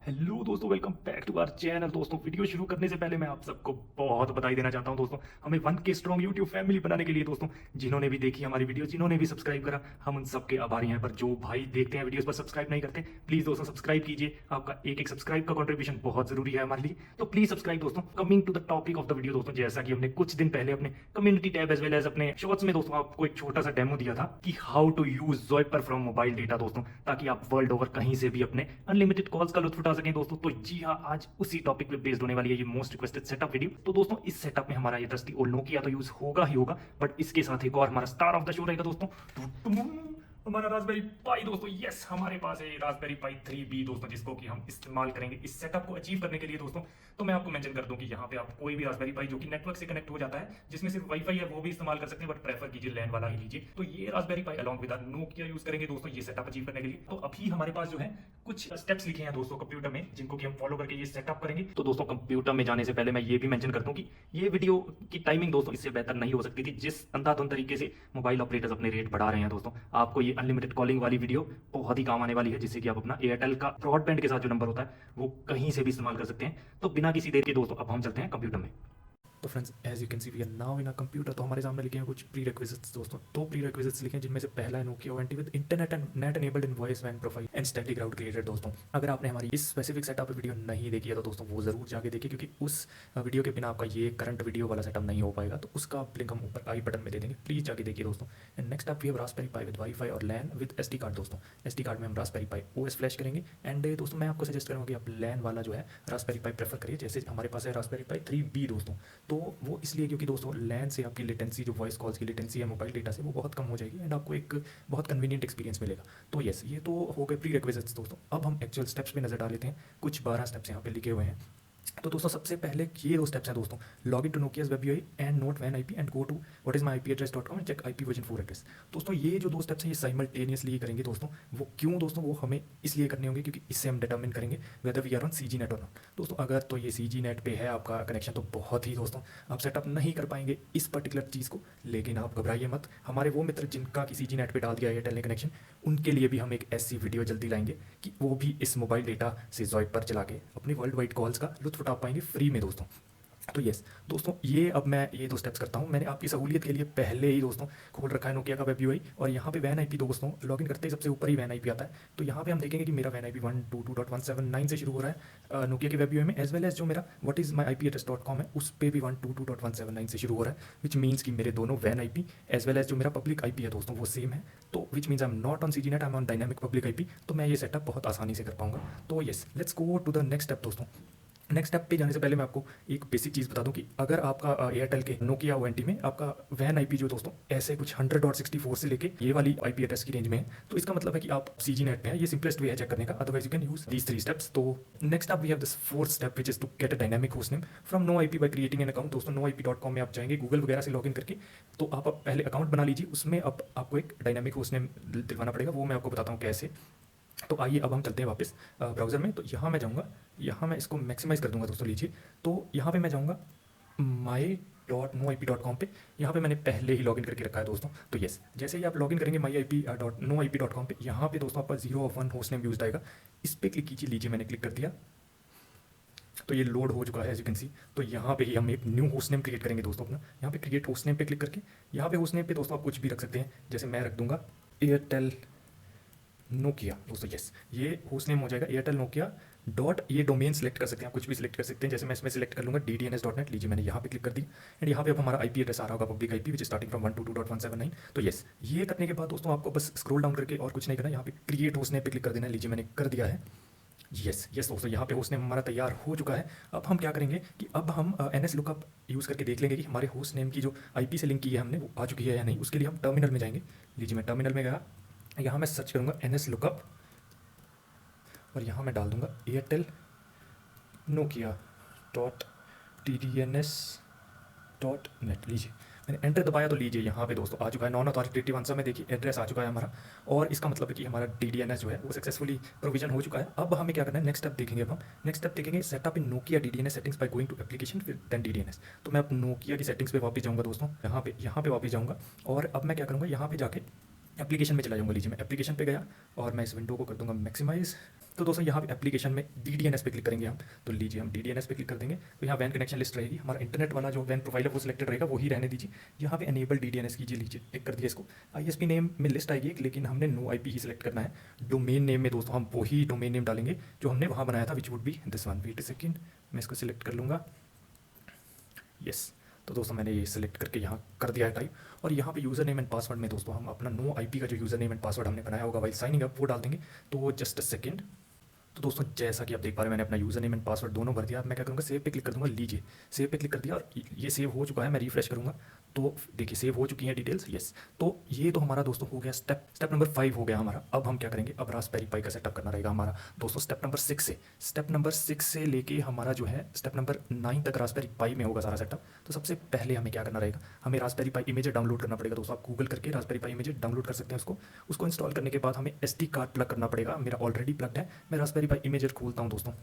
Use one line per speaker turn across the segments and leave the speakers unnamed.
Hello दोस्तों, welcome back to our channel. दोस्तों, video शुरू करने से पहले मैं आप सबको बहुत बधाई देना चाहता हूं। दोस्तों, हमें 1K स्ट्रॉन्ग यूट्यूब फैमिली बनाने के लिए दोस्तों, जिन्होंने भी देखी हमारी वीडियो, जिन्होंने भी सब्सक्राइब करा, हम उन सबके आभारी हैं। पर जो भाई देखते हैं वीडियोस पर सब्सक्राइब नहीं करते, प्लीज दोस्तों सब्सक्राइब कीजिए। आपका एक एक सब्सक्राइब का कंट्रीब्यूशन बहुत जरूरी है हमारे लिए, तो प्लीज सब्सक्राइब। दोस्तों, coming to the topic of the video, दोस्तों जैसा कि हमने कुछ दिन पहले अपने community tab as well as अपने शॉर्ट्स में दोस्तों आपको एक छोटा सा डेमो दिया था कि how to use Zoiper from mobile data दोस्तों, ताकि आप वर्ल्ड ओवर कहीं से भी अपने अनलिमिटेड कॉल्स का लुत्फ उठा सकें दोस्तों। तो जी हाँ, आज उसी टॉपिक पे बेस्ड होने वाली है ये मोस्ट रिक्वेस्टेड सेटअप वीडियो। तो दोस्तों, इस सेटअप में हमारा ये ट्रस्टी ओल्ड नोकिया तो यूज होगा ही होगा, बट इसके साथ एक और हमारा स्टार ऑफ द शो रहेगा दोस्तों, हमारा रास्पबेरी पाई दोस्तों। यस, हमारे पास है रास्पबेरी पाई 3B दोस्तों, जिसको कि हम इस्तेमाल करेंगे इस सेटअप को अचीव करने के लिए दोस्तों। तो मैं आपको मेंशन कर दूं कि यहाँ पे आप कोई भी रास्पबेरी पाई जो कि नेटवर्क से कनेक्ट हो जाता है, जिसमें सिर्फ वाईफाई है, वो भी इस्तेमाल कर सकते हैं, बट प्रेफर कीजिए लैंड वाला ही लीजिए। तो ये Raspberry pi along with Nokia use करेंगे दोस्तों ये सेटअप अचीव करने के लिए। तो अभी हमारे पास जो है कुछ स्टेप्स लिखे हैं दोस्तों कंप्यूटर में, जिनको कि हम फॉलो करके ये सेटअप करेंगे। तो दोस्तों, कंप्यूटर में जाने से पहले मैं ये भी मेंशन कर दूं कि ये वीडियो की टाइमिंग दोस्तों इससे बेहतर नहीं हो सकती थी। जिस अंधाधुंध तरीके से मोबाइल ऑपरेटर्स अपने रेट बढ़ा रहे हैं दोस्तों, आपको ये अनलिमिटेड कॉलिंग वाली वीडियो बहुत ही काम आने वाली है, जिससे कि आप अपना एयरटेल का ब्रॉडबैंड के साथ जो नंबर होता है वो कहीं से भी इस्तेमाल कर सकते हैं। तो बिना किसी देर के दोस्तों, अब हम चलते हैं कंप्यूटर में। तो friends, as you can see we are now in a computer. तो हमारे सामने लिखे हैं कुछ प्री रिक्विजिट्स दोस्तों। दो प्री रिक्विजिट्स लिखे हैं, जिनमें से पहला है Nokia ONT with internet and net enabled in voice वैन profile and static route created दोस्तों। अगर आपने हमारी इस स्पेसिफिक सेटअप वीडियो नहीं देखी है तो दोस्तों वो जरूर जाके देखिए, क्योंकि उस वीडियो के बिना आपका ये करंट वीडियो वाला सेटअप नहीं हो पाएगा। तो उसका लिंक हम ऊपर आई बटन में दे देंगे, प्लीज जाके देखिए दोस्तों। एंड नेक्स्ट आप we have Raspberry Pi with WiFi और लैन विद SD कार्ड दोस्तों। SD कार्ड में हम रास्पबेरी पाई OS फ्लैश करेंगे। एंड दोस्तों, मैं आपको सजेस्ट करूँगा कि आप लैन वाला जो है रास्पबेरी पाई प्रेफर करिए, जैसे हमारे पास है रास्पबेरी पाई 3B दोस्तों। तो वो इसलिए क्योंकि दोस्तों लैन से आपकी लेटेंसी, जो वॉइस कॉल्स की लेटेंसी है मोबाइल डेटा से, वो बहुत कम हो जाएगी एंड आपको एक बहुत कन्वीनियंट एक्सपीरियंस मिलेगा। तो यस, ये तो हो गए प्री रिक्विजिट्स दोस्तों। अब हम एक्चुअल स्टेप्स पे नजर डाल लेते हैं। कुछ 12 स्टेप्स यहाँ पे लिखे हुए हैं। तो दोस्तों, सबसे पहले ये दो स्टेप्स हैं दोस्तों। Log in to Nokia's web UI and note वैन IP and go to what is my IP address.com and check IP version 4 address. दोस्तों, ये जो दो स्टेप्स हैं ये साइमल्टेनियसली करेंगे दोस्तों। वो क्यों दोस्तों? वो हमें इसलिए करने होंगे क्योंकि इससे हम डिटर्मिन करेंगे whether we are on CG net और नॉट दोस्तों। अगर तो ये CG नेट पे है आपका कनेक्शन, तो बहुत ही दोस्तों आप सेटअप नहीं कर पाएंगे इस पर्टिकुलर चीज़ को। लेकिन आप घबराइए मत, हमारे वो मित्र जिनका कि CG नेट पे डाल दिया एयरटेल ने कनेक्शन, उनके लिए भी हम एक ऐसी वीडियो जल्दी लाएंगे कि वो भी इस मोबाइल डेटा से ज़ोइपर चला के अपनी वर्ल्ड वाइड कॉल्स का लुत्फ उठा पाएंगे फ्री में दोस्तों। तो यस दोस्तों, ये अब मैं ये दो स्टेप्स करता हूँ। मैंने आपकी सहूलियत के लिए पहले ही दोस्तों खोल रखा है नोकिया का वेब यूआई, और यहाँ पे वैन IP दोस्तों लॉगिन करते ही सबसे ऊपर ही वैन IP आता है। तो यहाँ पे हम देखेंगे कि मेरा वैन IP 122.179 से शुरू हो रहा है नोकिया के वेब यूआई में, एज वेल एज जो मेरा what is my IP address.com है उस पर भी 122.179 से शुरू हो रहा है, विच मीन्स कि मेरे दोनों वैन IP एज वेल एज जो मेरा पब्लिक IP है दोस्तों वो सेम है। तो which means I am not on CG net, I am on dynamic public IP। तो मैं ये सेटअप बहुत आसानी से कर पाऊंगा। तो yes, let's go to the next step दोस्तों। नेक्स्ट स्टेप पे जाने से पहले मैं आपको एक बेसिक चीज़ बता दूं कि अगर आपका एयरटेल के नोकिया ONT में आपका वैन IP जो दोस्तों ऐसे कुछ 100.64 से लेके ये वाली IP एड्रेस की रेंज में है, तो इसका मतलब है कि आप CG नेट पे हैं। ये सिंपलेस्ट वे है चेक करने का, otherwise you can use these 3 steps. तो next up we have this fourth step which is to get a dynamic host name from no IP by creating an account दोस्तों। noip.com में आप जाएंगे Google वगैरह से login करके, तो आप पहले अकाउंट बना लीजिए, उसमें अब आपको एक डायनामिक होस्ट नेम दिलवाना पड़ेगा। वो मैं आपको बताता हूँ कैसे। तो आइए अब हम चलते हैं वापस ब्राउज़र में। तो यहाँ मैं जाऊँगा, यहाँ मैं इसको मैक्सिमाइज़ कर दूँगा दोस्तों। लीजिए, तो यहाँ पे मैं जाऊँगा my.noip.com पे। यहाँ पे मैंने पहले ही लॉगिन करके रखा है दोस्तों। तो यस, जैसे ही आप लॉगिन करेंगे myip.noip.com पे, यहाँ पे दोस्तों आपका 0 of 1 होस्ट नेम यूज आएगा। इस पर क्लिक कीजिए। लीजिए, मैंने क्लिक कर दिया, तो ये लोड हो चुका है एज यू कैन सी। तो यहाँ पे ही हम एक न्यू होस्ट नेम क्रिएट करेंगे दोस्तों अपना। यहाँ पे क्रिएट होस्ट नेम पे क्लिक करके, यहाँ पे होस्ट नेम पे दोस्तों आप कुछ भी रख सकते हैं। जैसे मैं रख दूंगा एयरटेल नोकिया दोस्तों। यस, ये होस्ट नेम हो जाएगा एयरटेल नोकिया डॉट। ये डोमेन सेलेक्ट कर सकते हैं, आप कुछ भी सिलेक्ट कर सकते हैं। जैसे मैं इसमें सेलेक्ट कर लूँगा DDNS.net। लीजिए, मैंने यहाँ पे क्लिक कर दी एंड यहाँ पे अब हमारा IP एड्रेस आ रहा होगा public IP which starting from 122.179। तो यस, ये करने के बाद दोस्तों आपको बस स्क्रॉल डाउन करके और कुछ नहीं करना, यहाँ पे क्रिएट होस्ट नेम पे क्लिक कर देना है। लीजिए, मैंने कर दिया है। यस यस दोस्तों, यहाँ पे होस्ट नेम हमारा तैयार हो चुका है। अब हम क्या करेंगे कि अब हम NS लुकअप यूज़ करके देख लेंगे कि हमारे होस्ट नेम की जो IP से लिंक की है हमने वो आ चुकी है या नहीं। उसके लिए हम टर्मिनल में जाएंगे। लीजिए, मैं टर्मिनल में गया, यहाँ मैं सर्च करूँगा NS लुकअप और यहाँ मैं डाल दूंगा एयरटेल नोकिया डॉट TDNS.net। लीजिए, मैंने एंटर दबाया तो लीजिए यहाँ पे दोस्तों आ चुका है नॉन अथॉरिटेटिव आंसर में। देखिए, एड्रेस आ चुका है हमारा, और इसका मतलब है कि हमारा DDNS जो है वो सक्सेसफुली प्रोविजन हो चुका है। अब हमें क्या करना है, नेक्स्ट स्टेप देखेंगे। अब हम नेक्स्ट स्टेप देखेंगे setup in Nokia DDNS settings by going to application फिर देन DDNS। तो मैं अब नोकिया की सेटिंग्स पे वापस जाऊँगा दोस्तों, यहाँ पे वापस जाऊँगा, और अब मैं क्या करूँगा, यहाँ पे जाके एप्लीकेशन में चला जाऊँगा। लीजिए मैं एप्लीकेशन पे गया और मैं इस विंडो को कर दूंगा मैक्सिमाइज़। तो दोस्तों यहाँ पे एप्लीकेशन में DDNS पे क्लिक करेंगे हम। तो लीजिए हम DDNS पे क्लिक कर देंगे तो यहाँ वैन कनेक्शन लिस्ट रहेगी, हमारा इंटरनेट वाला जो वैन प्रोफाइल है वो सिलेक्टेड रहेगा, वही रहने दीजिए। यहाँ पे एनेबल DDNS कीजिए, लीजिए टिक कर दिया इसको। ISP नेम में लिस्ट आएगी एक, लेकिन हमने नो IP ही सिलेक्ट करना है। डोमेन नेम में दोस्तों हम वही डोमेन नेम डालेंगे जो हमने वहाँ बनाया था, which would be this one. Wait a second, मैं इसको सिलेक्ट कर लूँगा। यस, तो दोस्तों मैंने ये सिलेक्ट करके यहाँ कर दिया है टाइप। और यहाँ पे यूज़र नेम एंड पासवर्ड में दोस्तों हम अपना नो IP का जो यूज़र नेम एंड पासवर्ड हमने बनाया होगा वाइल साइनिंग अप वो डाल देंगे। तो जस्ट अ सेकेंड। तो दोस्तों जैसा कि आप देख पा रहे हैं मैंने अपना यूज़र नेम एंड पासवर्ड दोनों भर दिया। अब मैं क्या करूँगा, सेव पे क्लिक कर दूँगा। लीजिए सेव पे क्लिक कर दिया और ये सेव हो चुका है। मैं रिफ्रेश करूँगा तो देखिए सेव हो चुकी है डिटेल्स। यस, तो ये तो हमारा दोस्तों हो गया स्टेप नंबर 5 हो गया हमारा। अब हम क्या करेंगे, अब रास्पबेरी पाई का सेटअप करना रहेगा हमारा दोस्तों। स्टेप नंबर 6 से लेके हमारा जो है स्टेप नंबर 9 तक रास्पबेरी पाई में होगा सारा सेटअप। तो सबसे पहले हमें क्या करना रहेगा, हमें रास्पबेरी पाई इमेज डाउनलोड करना पड़ेगा दोस्तों। आप गूगल करके रास्पबेरी पाई इमेज डाउनलोड कर सकते हैं उसको इंस्टॉल करने के बाद हमें SD कार्ड प्लग करना पड़ेगा। मेरा ऑलरेडी प्लग्ड है। मैं रास्पबेरी पाई इमेजर खोलता हूँ दोस्तों।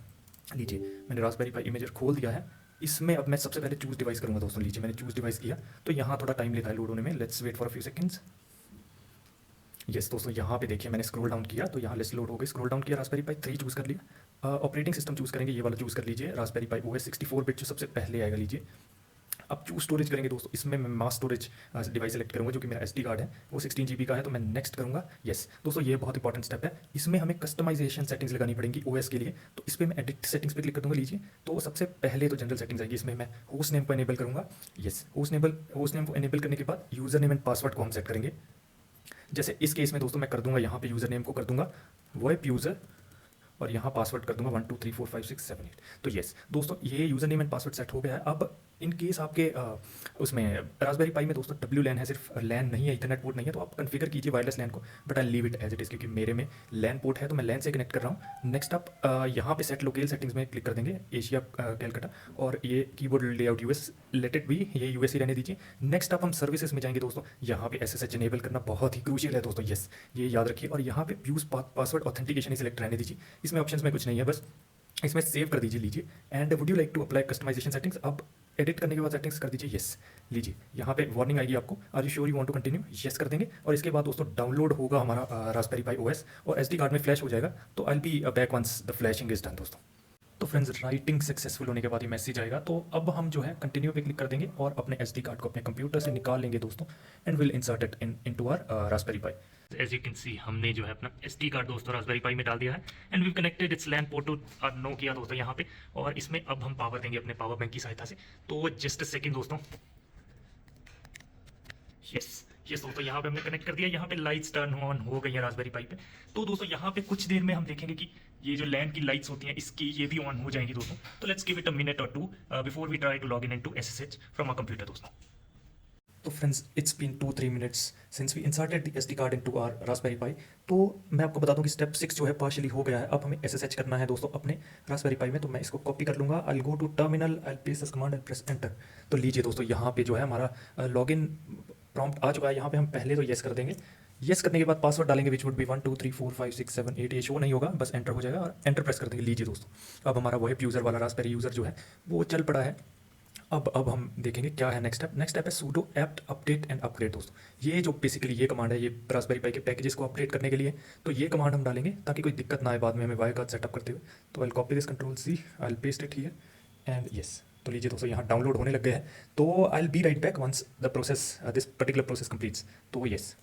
लीजिए मैंने रास्पबेरी पाई इमेजर खोल दिया है। इसमें अब मैं सबसे पहले चूज़ डिवाइस करूँगा दोस्तों। लीजिए मैंने चूज़ डिवाइस किया तो यहाँ थोड़ा टाइम लेता है लोड होने में। Let's wait for a few seconds. Yes दोस्तों यहाँ पे देखिए मैंने स्क्रॉल डाउन किया तो यहाँ लिस्ट लोड हो गई। स्क्रॉल डाउन किया, रास्पबेरी पाई 3 चूज़ कर लिया। ऑपरेटिंग सिस्टम चूज़ करेंगे, ये वाला चूज़ कर लीजिए, रास्पबेरी पाई OS 64 बिट जो सबसे पहले आएगा। लीजिए अब चूज स्टोरेज करेंगे दोस्तों। इसमें मैं मास स्टोरेज डिवाइस सेलेक्ट करूँगा जो कि मेरा SD कार्ड है, वो 16 GB का है। तो मैं नेक्स्ट करूँगा। यस दोस्तों ये बहुत इंपॉर्टेंट स्टेप है। इसमें हमें कस्टमाइजेशन सेटिंग्स लगानी पड़ेंगी OS के लिए। तो इस पर मैं एडिट सेटिंग्स पे क्लिक कर दूँगा। लीजिए तो सबसे पहले तो जनरल सेटिंग्स आएगी, इसमें मैं होस्ट नेम को एनेबल करूँगा। यस, होस्ट नेम को एनेबल करने के बाद यूज़र नेम एंड पासवर्ड को हम सेट करेंगे। जैसे इस केस में दोस्तों मैं कर दूँगा, यहाँ पे यूज़र नेम को कर दूँगा वेब यूज़र और यहाँ पासवर्ड कर दूंगा 1 2 3 4 5 6 7 8। तो यस दोस्तों ये user name and password set हो गया है। अब इन केस आपके उसमें रास्पबेरी पाई में दोस्तों WLAN है, सिर्फ LAN नहीं है, इथरनेट पोर्ट नहीं है। तो आप कन्फिगर कीजिए वायरलेस LAN को, but I leave it as it is क्योंकि मेरे में LAN पोर्ट है तो मैं LAN से कनेक्ट कर रहा हूँ। नेक्स्ट आप यहाँ पे सेट लोकेल सेटिंग्स में क्लिक कर देंगे, एशिया कैलकाटा, और ये keyboard layout US let it be, ये US ही रहने दीजिए। नेक्स्ट आप हम सर्विसेज में जाएंगे दोस्तों। यहाँ पे SSH इनेबल करना बहुत ही क्रूशियल है दोस्तों। यस ये याद रखिए। और यहाँ पे यूज़ पासवर्ड ऑथेंटिकेशन ही सिलेक्ट रहने दीजिए। इसमें ऑप्शंस में कुछ नहीं है, बस इसमें सेव कर दीजिए। लीजिए and would you like to apply customization settings. अब एडिट करने के बाद सेटिंग्स कर दीजिए। यस लीजिए यहाँ पे वार्निंग आएगी आपको, are you sure you want to continue, yes कर देंगे। और इसके बाद दोस्तों डाउनलोड होगा हमारा रास्पबेरी पाई OS और SD कार्ड में फ्लैश हो जाएगा। तो I be back once the flashing is done दोस्तों। तो फ्रेंड्स राइटिंग सक्सेसफुल होने के बाद ये मैसेज आएगा। तो अब हम जो है कंटिन्यू पे क्लिक कर देंगे और अपने SD कार्ड को अपने कंप्यूटर से निकाल लेंगे दोस्तों and will insert it into our Raspberry Pi. As you can see हमने जो है अपना SD कार्ड दोस्तों रास्पबेरी पाई में डाल दिया है and we connected its LAN port to no किया दोस्तों यहाँ पे। और इसमें अब हम पावर देंगे अपने पावर बैंक की सहायता से। तो जस्ट अ सेकेंड दोस्तों। यस दोस्तों यहाँ पे हमने कनेक्ट कर दिया। यहाँ पे लाइट्स टर्न ऑन हो गई है रास्पबेरी पाई पे। तो दोस्तों यहाँ पे कुछ देर में हम देखेंगे कि ये जो LAN की लाइट्स होती हैं इसकी ये भी ऑन हो जाएंगी दोस्तों। तो let's give it a minute और 2 before we try to log in into SSH from a computer दोस्तों। तो friends it's been 2-3 minutes since we inserted the SD card into our Raspberry Pi. तो मैं आपको बता दूं कि स्टेप 6 जो है पार्शियली हो गया है। अब हमें SSH करना है दोस्तों अपने रास्पबेरी पाई में। तो मैं इसको कॉपी कर लूँगा। I go to terminal, I paste this command and press enter. तो लीजिए दोस्तों यहाँ पे जो है हमारा लॉगिन प्रॉम्प्ट आ चुका है। यहाँ पे हम पहले तो येस कर देंगे। येस करने के बाद पासवर्ड डालेंगे विच वुड बी 1 2 3 4 5 6 7 8। ये शो नहीं होगा, बस एंटर हो जाएगा और एंटर प्रेस कर देंगे। लीजिए दोस्तों अब हमारा वेब यूज़र वाला रास्पबेरी यूज़र जो है वो चल पड़ा है। अब हम देखेंगे क्या है नेक्स्ट स्टेप है sudo apt update and upgrade दोस्तों। ये जो बेसिकली ये कमांड है, ये रास्पबेरी पाई के पैकेजेस को अपडेट करने के लिए। तो ये कमांड हम डालेंगे ताकि कोई दिक्कत ना आए बाद में हमें वायर कार्ड सेटअप करते हुए। तो I copy this Ctrl+C, I paste it here and yes. तो लीजिए दोस्तों यहाँ डाउनलोड होने लग गए हैं। तो I be right back once the process this particular process completes. तो यस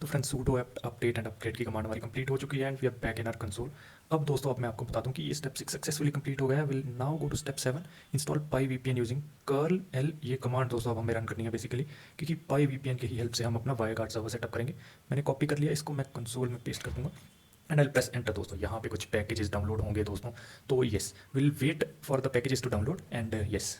तो friends sudo apt update and upgrade की कमांड हमारी कंप्लीट हो चुकी है and we are back in our console. अब दोस्तों अब मैं आपको बता दूं कि ये स्टेप 6 सक्सेसफुली कंप्लीट हो गया है। Will now go to step 7 install Pi VPN using curl L। ये कमांड दोस्तों अब हमें रन करनी है बेसिकली, क्योंकि पाई VPN की ही हेल्प से हम अपना वायर कार्ड सर्वर सेटअप करेंगे। मैंने कॉपी कर लिया, इसको मैं कंसोल में पेस्ट कर दूंगा एंड आई प्रेस एंटर दोस्तों। यहाँ पे कुछ पैकेजेस डाउनलोड होंगे दोस्तों। तो yes will wait for the packages to download and yes.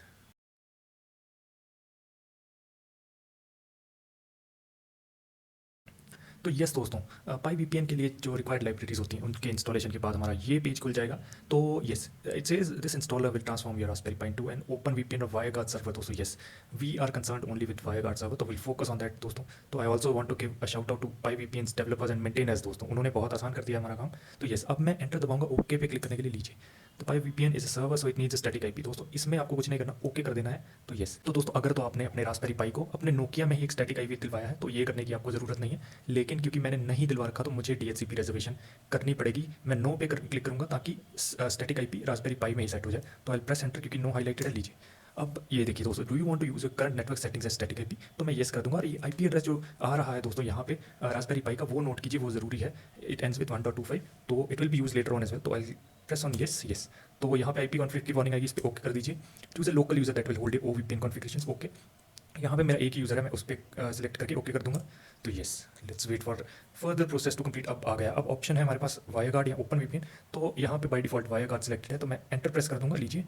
तो यस दोस्तों पाई VPN के लिए जो रिक्वायर्ड लाइब्रेरीज होती हैं उनके इंस्टॉलेशन के बाद हमारा ये पेज खुल जाएगा। तो yes it says this installer will transform your Raspberry Pi into an open VPN और वायरगार्ड सर्वर दोस्तों। Yes we are concerned only with WireGuard server, तो विल फोकस ऑन दैट दोस्तों। तो I also want to give a shout out to Pi VPNs developers and maintainers दोस्तों, उन्होंने बहुत आसान कर दिया हमारा काम। तो यस अब मैं एंटर दबाऊंगा ओके पे क्लिक करने के लिए। लीजिए तो Pi VPN is a server so it needs a static IP. दोस्तों इसमें आपको कुछ नहीं करना, ओके कर देना है। तो यस, तो दोस्तों अगर तो आपने अपने रास्पबेरी पाई को अपने नोकिया में ही एक स्टैटिक आईपी दिलवाया है तो ये करने की आपको ज़रूरत नहीं है, लेकिन क्योंकि मैंने नहीं दिलवा रखा तो मुझे डीएचसीपी रिजर्वेशन करनी पड़ेगी। मैं नो पे क्लिक करूँगा ताकि स्टैटिक आईपी रास्पबेरी पाई में ही सेट हो जाए। तो आई प्रेस एंटर क्योंकि नो हाईलाइटेड है। लीजिए अब ये देखिए दोस्तों, do you want to use current network settings as static IP, तो मैं येस कर दूंगा। और ये आईपी एड्रेस जो आ रहा है दोस्तों यहाँ पे रास्पबेरी पाई का, वो नोट कीजिए, वो ज़रूरी है। इट एंड्स विद 1.25, तो it will be use later on as well. तो I press on yes yes. तो यहाँ पे आईपी कॉन्फ़िग की वार्निंग आएगी, इस पर ओके कर दीजिए। Choose a local user that will hold a OVPN configurations, okay. यहाँ पे मेरा एक ही यूज़र है, मैं उस पर सिलेक्ट करके ओके कर दूंगा। तो yes, let's wait for further process to complete. अब आ गया, अब ऑप्शन है हमारे पास वायागार्ड या ओपन वीपीएन। तो यहाँ पे बाय डिफॉल्ट वायागार्ड सिलेक्टेड है, तो मैं एंटर प्रेस कर दूंगा। लीजिए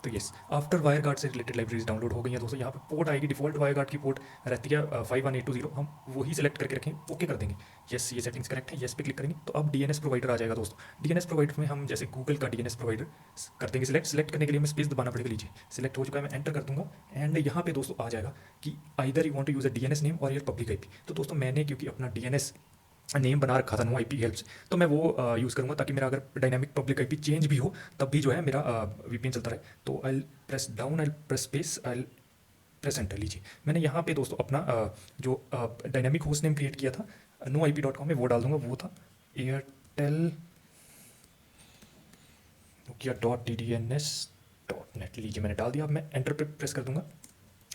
तो यस, आफ्टर वायर गार्ड से रिलेटेड लाइब्रेरीज डाउनलोड हो गई हैं दोस्तों। यहाँ पे पोर्ट आएगी, डिफॉल्ट वायर गार्ड की पोर्ट रहती है 51820, हम वही सेलेक्ट करके रखें, ओके कर देंगे। यस, ये सेटिंग्स करेक्ट है, यस पे क्लिक करेंगे तो अब डीएनएस प्रोवाइडर आ जाएगा दोस्तों। डीएनएस प्रोवाइडर में हम जैसे गूगल का डीएनएस प्रोवाइडर कर देंगे सिलेक्ट करने के लिए हमें स्पेस दबाना पड़ेगा। लीजिए सिलेक्ट हो चुका है, मैं एंटर कर दूंगा एंड यहाँ पे दोस्तों आ जाएगा कि either you want to use a DNS name or your public IP. तो दोस्तों मैंने क्योंकि अपना डीएनएस नेम बना रखा था नो आईपी हेल्प्स, तो मैं वो यूज़ करूँगा ताकि मेरा अगर डायनामिक पब्लिक आईपी चेंज भी हो तब भी जो है मेरा वीपीएन चलता रहे। तो I press down, I press space, I press enter. लीजिए मैंने यहाँ पे दोस्तों अपना जो डायनामिक होस्ट नेम क्रिएट किया था noip.com में, वो डाल दूंगा। वो था एयरटेल नोकिया .ddns.net। लीजिए मैंने डाल दिया, अब मैं एंटर पे प्रेस कर दूंगा।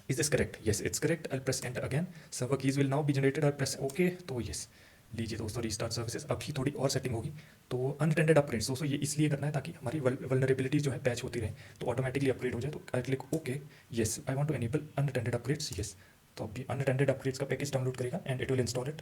Is this correct? Yes it's correct. I press enter again, server keys will now be generated, I press okay. तो यस, लीजिए दोस्तों रीस्टार्ट सर्विसेज। अभी थोड़ी और सेटिंग होगी। तो अनअटेंडेड अपग्रेड्स दोस्तों ये इसलिए करना है ताकि हमारी वल्नरेबिलिटी जो है पैच होती रहे, तो ऑटोमेटिकली अपग्रेड हो जाए। तो I click okay. Yes, I want to enable unattended upgrades. Yes, तो अभी अनअटेंडेड अपग्रेड्स का पैकेज डाउनलोड करेगा and it will install it.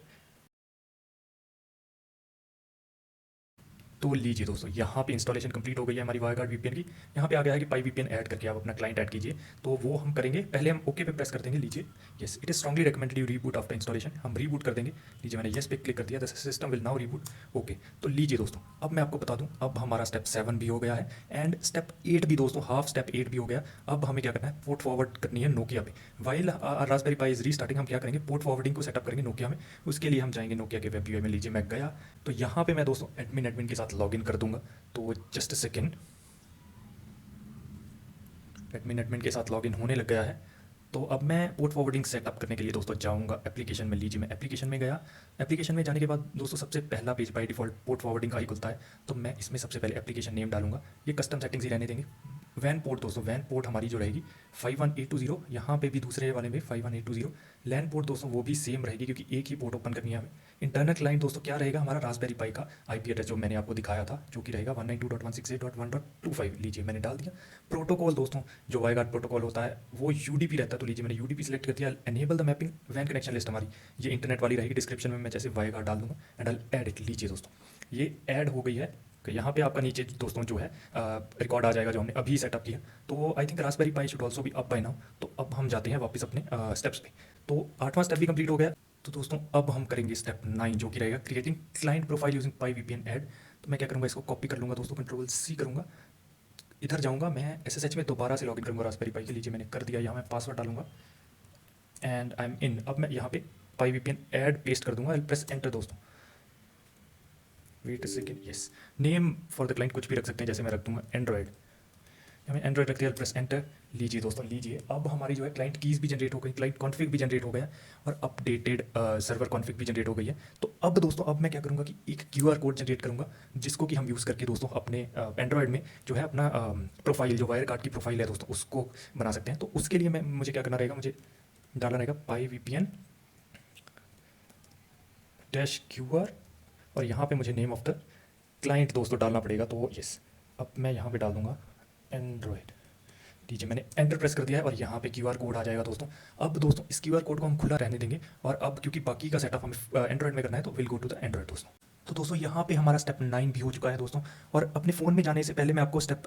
तो लीजिए दोस्तों यहाँ पे इंस्टॉलेशन कंप्लीट हो गई है हमारी वायरगार्ड वीपीएन की। यहाँ पे आ गया है कि पाई वीपीएन ऐड करके आप अपना क्लाइंट ऐड कीजिए, तो वो हम करेंगे। पहले हम ओके पे प्रेस कर देंगे। लीजिए yes, it is strongly recommended you reboot after installation, हम रीबूट कर देंगे। लीजिए मैंने यस पे क्लिक कर दिया, the system will now reboot, okay. तो लीजिए दोस्तों अब मैं आपको बता दूँ, अब हमारा स्टेप 7 भी हो गया है एंड स्टेप 8 भी दोस्तों, हाफ स्टेप 8 भी हो गया। अब हमें क्या करना है, पोर्ट फॉरवर्ड करनी है नोकिया पे। While Raspberry pi is restarting, हम क्या करेंगे, पोर्ट फॉरवर्डिंग को सेटअप करेंगे नोकिया में। उसके लिए हम जाएंगे नोकिया के वेब यूआई में। लीजिए मैं गया, तो यहाँ पे मैं दोस्तों एडमिन के साथ लॉगिन कर दूंगा। तो जस्ट अ सेकेंड, एडमिन के साथ लॉगिन होने लग गया है। तो अब मैं पोर्ट फॉरवर्डिंग सेटअप करने के लिए दोस्तों जाऊंगा एप्लीकेशन में। लीजिए मैं एप्लीकेशन में गया। एप्लीकेशन में जाने के बाद दोस्तों सबसे पहला page by default port forwarding का ही खुलता है, तो मैं इसमें सबसे पहले एप्लीकेशन नेम डालूंगा। ये कस्टम सेटिंग्स ही रहने देंगे। वैन पोर्ट दोस्तों, वैन पोर्ट हमारी जो रहेगी 51820, यहाँ पे भी दूसरे वाले में 51820। लैन पोर्ट दोस्तों वो भी सेम रहेगी क्योंकि एक ही पोर्ट ओपन करनी है हमें। इंटरनल क्लाइंट दोस्तों क्या रहेगा, हमारा रास्पबेरी पाई का आईपी एड्रेस जो मैंने आपको दिखाया था, जो कि रहेगा 192.168.1.25। लीजिए मैंने डाल दिया। प्रोटोकॉल दोस्तों, जो वायरगार्ड प्रोटोकॉल होता है वो यूडीपी रहता है, तो लीजिए मैंने यूडीपी सेलेक्ट कर दिया। एनेबल द मैपिंग वैन कनेक्शन लिस्ट, हमारी ये इंटरनेट वाली रहेगी। डिस्क्रिप्शन में मैं जैसे वायरगार्ड डाल दूंगा एंड आई ऐड इट। लीजिए दोस्तों ये ऐड हो गई है। यहाँ पे आपका नीचे दोस्तों जो है रिकॉर्ड आ जाएगा जो हमने अभी सेटअप किया। तो I think Raspberry pi should also be up by now. तो अब हम जाते हैं वापस अपने स्टेप्स पे। तो 8वां स्टेप भी कंप्लीट हो गया। तो दोस्तों अब हम करेंगे स्टेप 9 जो कि रहेगा क्रिएटिंग क्लाइंट प्रोफाइल यूजिंग पाई वीपीएन ऐड। तो मैं क्या करूँगा, इसको कॉपी कर लूँगा दोस्तों, Ctrl+C करूँगा। इधर जाऊँगा मैं SSH में दोबारा से लॉगिन करूँगा रास्पबेरी पाई के। लीजिए मैंने कर दिया, यहाँ मैं पासवर्ड डालूंगा एंड आई एम इन। अब मैं यहाँ पे पाई वीपीएन ऐड पेस्ट कर दूँगा, प्रेस एंटर दोस्तों। Wait a second, yes, name for the client कुछ भी रख सकते हैं, जैसे मैं रख दूंगा एंड्रॉयड। हमें एंड्रॉयड रख दिया, प्रेस एंटर। लीजिए दोस्तों, लीजिए अब हमारी जो है क्लाइंट कीज़ भी जनरेट हो गई, क्लाइंट कॉन्फ़िग भी जनरेट हो गया और अपडेटेड सर्वर कॉन्फ़िग भी जनरेट हो गई है। तो अब दोस्तों अब मैं क्या करूँगा कि एक QR कोड जनरेट करूँगा, जिसको कि हम यूज़ करके दोस्तों अपने एंड्रॉयड में जो है अपना प्रोफाइल, जो वायर गार्ड की प्रोफाइल है दोस्तों, उसको बना सकते हैं। तो उसके लिए मुझे क्या करना रहेगा, मुझे डालना रहेगा पाई वीपीएन -QR और यहाँ पे मुझे नेम ऑफ द क्लाइंट दोस्तों डालना पड़ेगा। तो यस, अब मैं यहाँ पे डाल दूंगा एंड्रॉयड। लीजिए मैंने एंटर प्रेस कर दिया है और यहाँ पे QR कोड आ जाएगा दोस्तों। अब दोस्तों इस QR कोड को हम खुला रहने देंगे और अब क्योंकि बाकी का सेटअप हमें एंड्रॉयड में करना है तो will go to the Android दोस्तों। तो दोस्तों यहाँ पे हमारा स्टेप 9 भी हो चुका है दोस्तों। और अपने फ़ोन में जाने से पहले मैं आपको स्टेप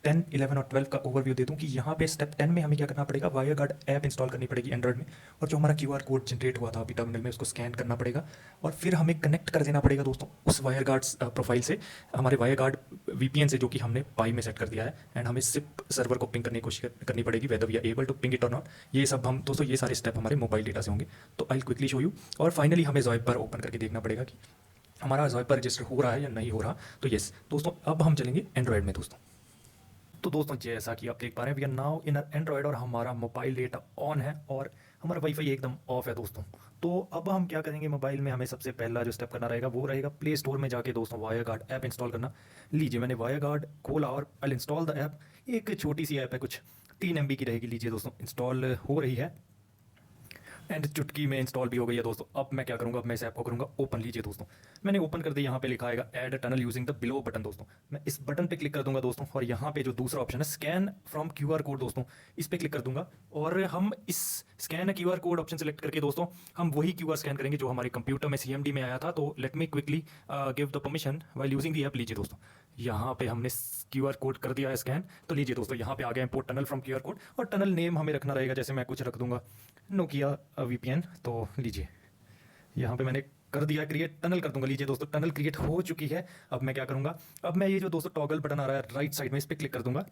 10, 11 और 12 का ओवरव्यू दे दूँ कि यहाँ पे स्टेप 10 में हमें क्या करना पड़ेगा, वायरगार्ड ऐप इंस्टॉल करनी पड़ेगी एंड्रॉयड में, और जो हमारा QR कोड जनरेट हुआ था अभी टर्मिनल में उसको स्कैन करना पड़ेगा और फिर हमें कनेक्ट कर देना पड़ेगा दोस्तों उस वायरगार्ड प्रोफाइल से, हमारे वायरगार्ड वीपीएन से, जो कि हमने पाई में सेट कर दिया है। एंड हमें सिप सर्वर को पिंग करने की कोशिश करनी पड़ेगी, whether we are able to ping it or not. ये सब हम दोस्तों, ये सारे स्टेप हमारे मोबाइल डेटा से होंगे। तो आई क्विकली शो यू। और फाइनली हमें ज़ॉइप पर ओपन करके देखना पड़ेगा कि हमारा ज़ॉइपर रजिस्टर हो रहा है या नहीं हो रहा। तो यस दोस्तों, अब हम चलेंगे एंड्रॉयड में दोस्तों। तो दोस्तों जैसा कि आप देख पा रहे हैं, we are now in Android और हमारा मोबाइल डेटा ऑन है और हमारा वाईफाई एकदम ऑफ है दोस्तों। तो अब हम क्या करेंगे, मोबाइल में हमें सबसे पहला जो स्टेप करना रहेगा वो रहेगा प्ले स्टोर में जाके दोस्तों वाया गार्ड ऐप इंस्टॉल करना। लीजिए, मैंने वाया गार्ड खोला और आई इंस्टॉल द ऐप। एक छोटी सी ऐप है, कुछ 3 MB की रहेगी। लीजिए दोस्तों, इंस्टॉल हो रही है एंड चुटकी में इंस्टॉल भी हो गई है दोस्तों। अब मैं क्या करूंगा, अब मैं इस ऐप को करूंगा ओपन। लीजिए दोस्तों, मैंने ओपन कर दिया। यहाँ पे लिखा आएगा add tunnel using the below button दोस्तों। मैं इस बटन पे क्लिक कर दूंगा दोस्तों और यहाँ पे जो दूसरा ऑप्शन है स्कैन फ्रॉम QR कोड दोस्तों, इस पे क्लिक कर दूंगा और हम इस scan QR code option select करके दोस्तों हम वही QR स्कैन करेंगे जो हमारे कंप्यूटर में CMD में आया था। तो let me quickly give the permission while using the app. लीजिए दोस्तों, यहाँ पे हमने QR कोड कर दिया है स्कैन। तो लीजिए दोस्तों, यहाँ पे आ गया import tunnel from QR code और टनल नेम हमें रखना रहेगा, जैसे मैं कुछ रख दूंगा नोकिया VPN। तो लीजिए, यहाँ पे मैंने कर दिया क्रिएट, टनल कर दूंगा। लीजिए दोस्तों, टनल क्रिएट हो चुकी है। अब मैं क्या करूंगा, अब मैं ये जो दोस्तों टॉगल बटन आ रहा है राइट साइड में, इस पर क्लिक कर दूंगा।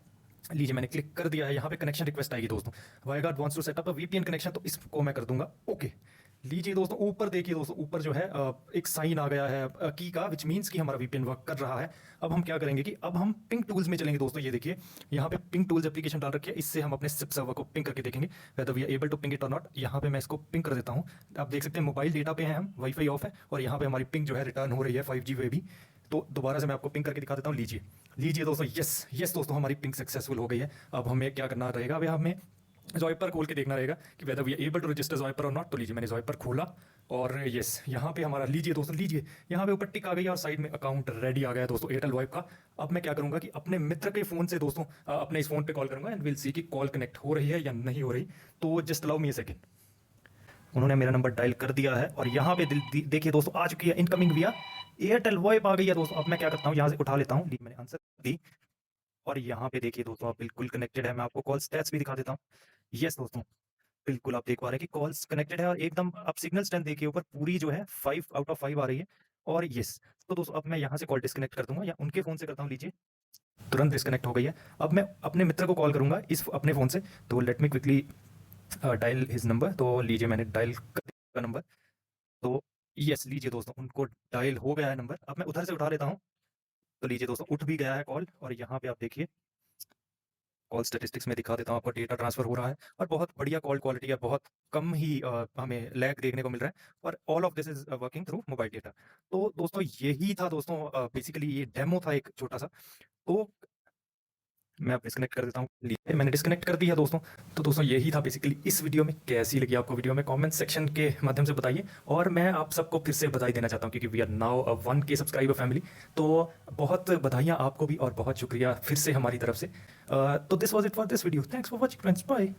लीजिए, मैंने क्लिक कर दिया है। यहाँ पे कनेक्शन रिक्वेस्ट आएगी दोस्तों, WireGuard wants to set up a VPN connection. तो इसको मैं कर दूंगा ओके। लीजिए दोस्तों, ऊपर देखिए दोस्तों, ऊपर जो है एक साइन आ गया है की का, विच मीन्स कि हमारा VPN वर्क कर रहा है। अब हम क्या करेंगे कि अब हम पिंग टूल्स में चलेंगे दोस्तों। ये देखिए, यहाँ पे पिंग टूल्स एप्लीकेशन डाल रखी है। इससे हम अपने सिप सर्वर को पिंग करके देखेंगे whether we are able to ping it or not. यहाँ पे मैं इसको पिंग कर देता हूँ। आप देख सकते हैं मोबाइल डेटा पे हैं हम, वाईफाई ऑफ है और यहाँ पे हमारी पिंग जो है रिटर्न हो रही है 5G वे भी। तो दोबारा से मैं आपको पिंग करके दिखा देता हूँ। लीजिए लीजिए दोस्तों, यस दोस्तों, हमारी पिंग सक्सेसफुल हो गई है। अब हमें क्या करना रहेगा, अब हमें ज़ॉइपर खोल के देखना रहेगा कि whether we are able to register Zoiper और नॉट। तो लीजिए, मैंने ज़ॉइपर खोला और यस, यहाँ पे हमारा लीजिए दोस्तों, लीजिए यहाँ पे ऊपर टिक आ गई और साइड में अकाउंट रेडी आ गया है दोस्तों एयरटेल वॉइप का। अब मैं क्या करूँगा कि अपने मित्र के फ़ोन से दोस्तों अपने इस फ़ोन पे कॉल करूँगा एंड विल सी कि कॉल कनेक्ट हो रही है या नहीं हो रही। तो just allow me a second. उन्होंने मेरा नंबर डायल कर दिया है और यहाँ पे देखिए दोस्तों आ चुकी है इनकमिंग विया एयरटेल वॉइप आ गई है दोस्तों। अब मैं क्या करता हूँ, यहाँ से उठा लेता हूँ। मैंने आंसर दी और यहाँ पे देखिए दोस्तों, आप बिल्कुल कनेक्टेड है। मैं आपको कॉल स्टैट्स भी दिखा देता हूँ। यस दोस्तों, बिल्कुल आप देख पा रहे हैं कि कॉल्स कनेक्टेड है और एकदम आप सिग्नल स्ट्रेंथ देखिए ऊपर पूरी जो है 5 आउट ऑफ 5 आ रही है। और यस, तो दोस्तों अब मैं यहाँ से कॉल डिस्कनेक्ट कर दूंगा या उनके फ़ोन से करता हूँ। लीजिए, तुरंत डिस्कनेक्ट हो गई है। अब मैं अपने मित्र को कॉल करूंगा इस अपने फ़ोन से। तो let me quickly dial his number. तो लीजिए, मैंने डायल कर दिया नंबर। तो यस, लीजिए दोस्तों, उनको डायल हो गया है नंबर। अब मैं उधर से उठा लेता हूँ। तो लीजिए दोस्तों, उठ भी गया है कॉल और यहाँ पे आप देखिए कॉल स्टैटिस्टिक्स में दिखा देता हूँ आपको, डेटा ट्रांसफर हो रहा है और बहुत बढ़िया कॉल क्वालिटी है। बहुत कम ही हमें लैग देखने को मिल रहा है और all of this is working through mobile data. तो दोस्तों यही था दोस्तों, बेसिकली ये डेमो था एक छोटा सा। तो मैं अब डिस्कनेक्ट कर देता हूँ। लीजिए, मैंने डिस्कनेक्ट कर दिया दोस्तों। तो दोस्तों यही था बेसिकली इस वीडियो में। कैसी लगी आपको वीडियो में कमेंट सेक्शन के माध्यम से बताइए। और मैं आप सबको फिर से बधाई देना चाहता हूँ क्योंकि we are now 1K subscriber family. तो बहुत बधाइयाँ आपको भी और बहुत शुक्रिया फिर से हमारी तरफ से। तो this was it for this video. Thanks for watching friends, bye.